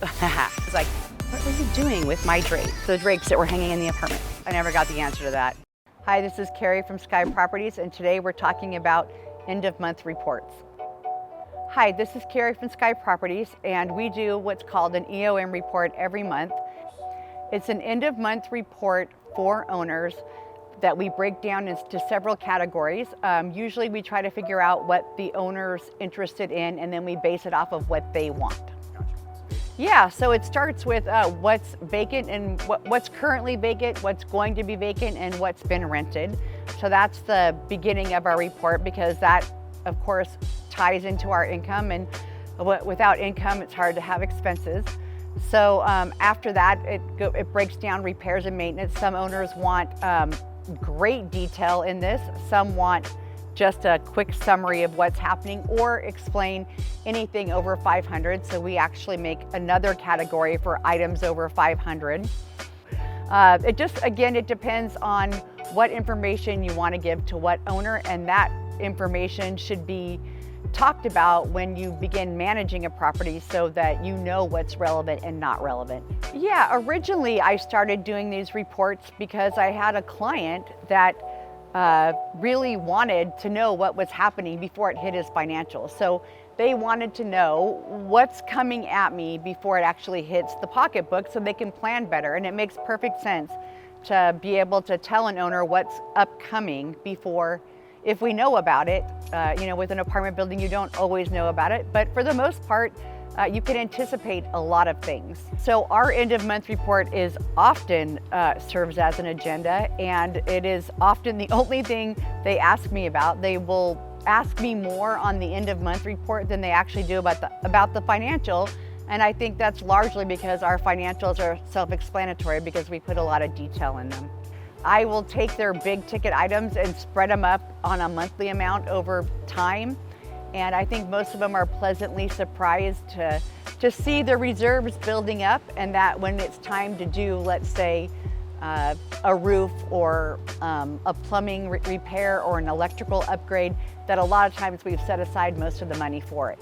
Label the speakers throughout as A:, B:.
A: It's like, what were you doing with my drapes? The drapes that were hanging in the apartment. I never got the answer to that. Hi, this is Kari from Sky Properties, and today we're talking about end of month reports. Hi, this is Kari from Sky Properties, and we do what's called an EOM report every month. It's an end of month report for owners that we break down into several categories. Usually we try to figure out what the owner's interested in, and then we base it off of what they want. Yeah, so it starts with what's vacant and what's currently vacant, what's going to be vacant, and what's been rented. So that's the beginning of our report, because that, of course, ties into our income, and without income, it's hard to have expenses. So after that, it breaks down repairs and maintenance. Some owners want great detail in this. Some want just a quick summary of what's happening, or explain anything over 500. So we actually make another category for items over 500. It depends on what information you want to give to what owner, and that information should be talked about when you begin managing a property so that you know what's relevant and not relevant. Yeah, originally I started doing these reports because I had a client that really wanted to know what was happening before it hit his financials. So they wanted to know what's coming at me before it actually hits the pocketbook so they can plan better. And it makes perfect sense to be able to tell an owner what's upcoming before, if we know about it. With an apartment building, you don't always know about it, but for the most part, you can anticipate a lot of things. So our end of month report is often serves as an agenda, and it is often the only thing they ask me about. They will ask me more on the end of month report than they actually do about the financial. And I think that's largely because our financials are self-explanatory, because we put a lot of detail in them. I will take their big ticket items and spread them up on a monthly amount over time. And I think most of them are pleasantly surprised to see the reserves building up, and that when it's time to do, let's say, a roof or a plumbing repair or an electrical upgrade, that a lot of times we've set aside most of the money for it.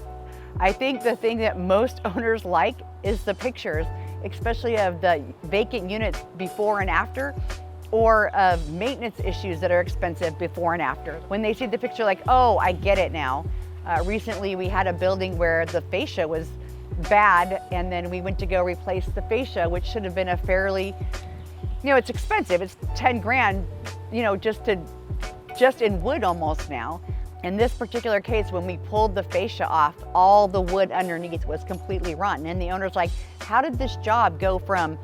A: I think the thing that most owners like is the pictures, especially of the vacant units before and after, or of maintenance issues that are expensive before and after. When they see the picture, like, oh, I get it now. Recently we had a building where the fascia was bad, and then we went to go replace the fascia, which should have been a fairly, it's expensive. It's 10 grand, just in wood almost now. In this particular case, when we pulled the fascia off, all the wood underneath was completely rotten. And the owner's like, how did this job go from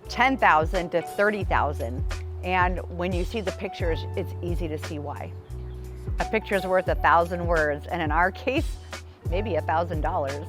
A: 10,000 to 30,000? And when you see the pictures, it's easy to see why. A picture's worth 1,000 words, and in our case, maybe $1,000.